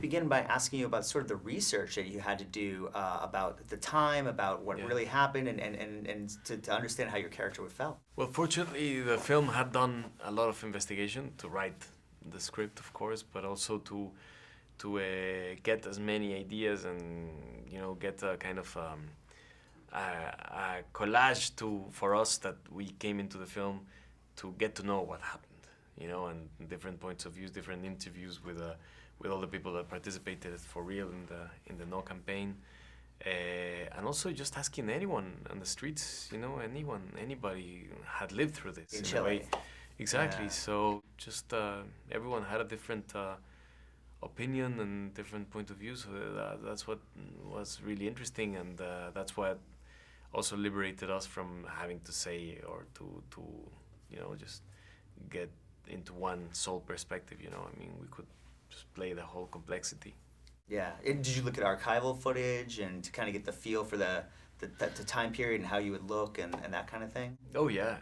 begin by asking you about sort of the research that you had to do about the time, about what really happened, and to understand how your character would felt. Well, fortunately, the film had done a lot of investigation to write the script, of course, but also to get as many ideas and get a kind of a collage for us that we came into the film to get to know what happened, and different points of views, different interviews with all the people that participated for real in the No campaign, and also just asking anyone on the streets, anybody had lived through this in a Chile. way. Exactly. So just everyone had a different opinion and different point of view. So that's what was really interesting, and that's what also liberated us from having to say or to just get into one sole perspective. I mean, we could just play the whole complexity. Yeah. Did you look at archival footage and to kind of get the feel for the time period and how you would look and that kind of thing? Oh yeah.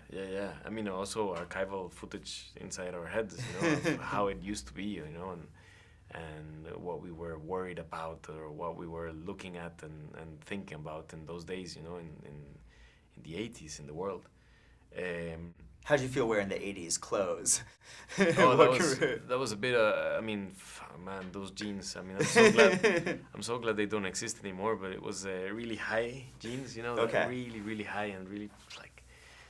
I mean, also archival footage inside our heads, of how it used to be, and what we were worried about or what we were looking at and thinking about in those days, in the 80s in the world. How'd you feel wearing the 80s clothes? Oh, that was a bit. I mean, man, those jeans. I mean, I'm so glad they don't exist anymore. But it was really high jeans, Okay. really, really high and really like,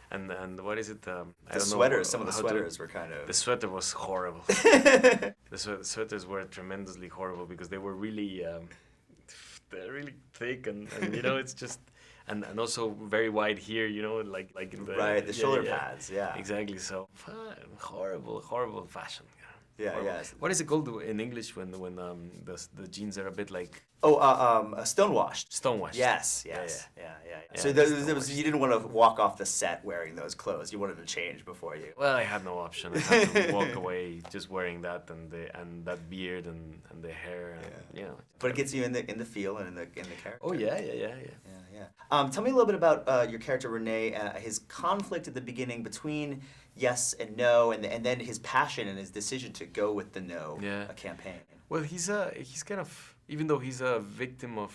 and what is it? I The don't sweaters. know Some of the how sweaters were kind of. The sweater was horrible. The sweaters were tremendously horrible because they were really, they're really thick and it's just. And also very wide here, like in the Right, the shoulder pads, yeah. Exactly. So horrible fashion. Yeah, Horrible. yeah. What is it called in English when the jeans are a bit like Stonewashed. stonewashed? Yes. Yeah. So Yeah, you didn't want to walk off the set wearing those clothes. You wanted to change before you. Well, I had no option. I had to walk away just wearing that and that beard and the hair. And, But it gets you in the feel and in the character. Oh yeah. Tell me a little bit about your character René, his conflict at the beginning between yes and no, and then his passion and his decision to go with the no campaign. Well, he's kind of, even though he's a victim of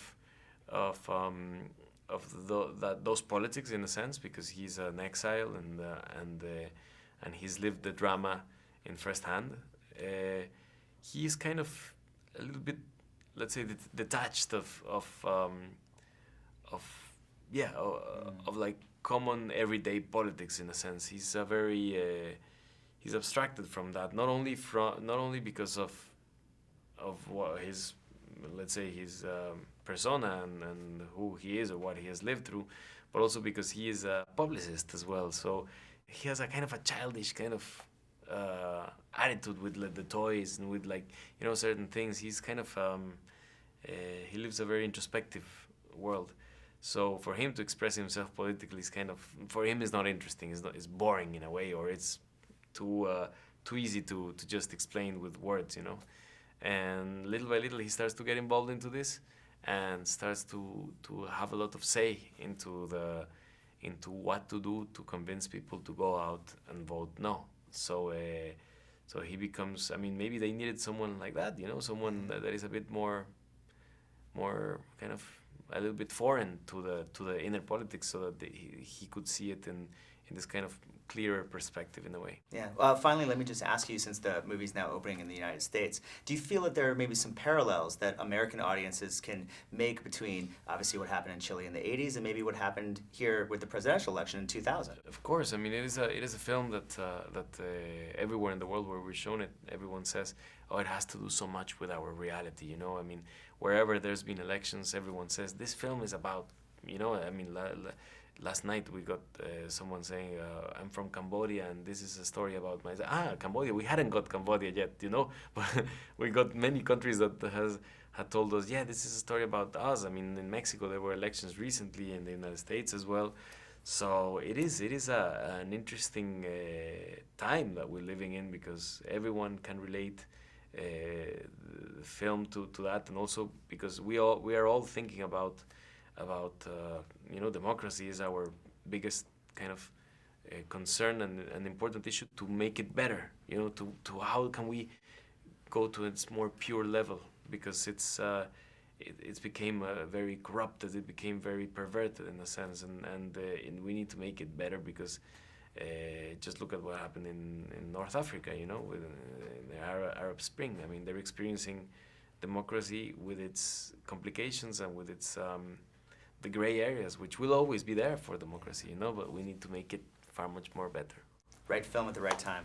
those politics in a sense, because he's an exile and he's lived the drama in first hand. He's kind of a little bit, let's say, detached of like common everyday politics in a sense. He's a very he's abstracted from that. Not only because of what his, let's say, his persona and who he is or what he has lived through, but also because he is a publicist as well. So he has a kind of a childish kind of attitude with the toys and with certain things. He's kind of he lives a very introspective world. So for him to express himself politically is kind of, for him, is not interesting. It's boring in a way, or it's too easy to just explain with words, And little by little he starts to get involved into this and starts to have a lot of say into what to do to convince people to go out and vote no. So he becomes, I mean, maybe they needed someone like that, someone that is a bit more kind of a little bit foreign to the inner politics, so that he could see it in this kind of clearer perspective in a way. Yeah. Finally, let me just ask you, since the movie's now opening in the United States, do you feel that there are maybe some parallels that American audiences can make between obviously what happened in Chile in the 80s and maybe what happened here with the presidential election in 2000? Of course. I mean, it is a film that everywhere in the world where we're shown it, everyone says, oh, it has to do so much with our reality, I mean, wherever there's been elections, everyone says this film is about, I mean, last night we got someone saying, I'm from Cambodia and this is a story about Cambodia. We hadn't got Cambodia yet, but we got many countries that had told us, yeah, this is a story about us. I mean, in Mexico there were elections recently, in the United States as well. So it is an interesting time that we're living in, because everyone can relate the film to that, and also because we are all thinking about democracy is our biggest kind of concern and important issue, to make it better, to how can we go to its more pure level, because it's became very corrupted. It became very perverted in a sense, and we need to make it better, because just look at what happened in North Africa, you know, with the Arab Spring. I mean, they're experiencing democracy with its complications and with its the gray areas, which will always be there for democracy, you know, but we need to make it far much more better. Right film at the right time.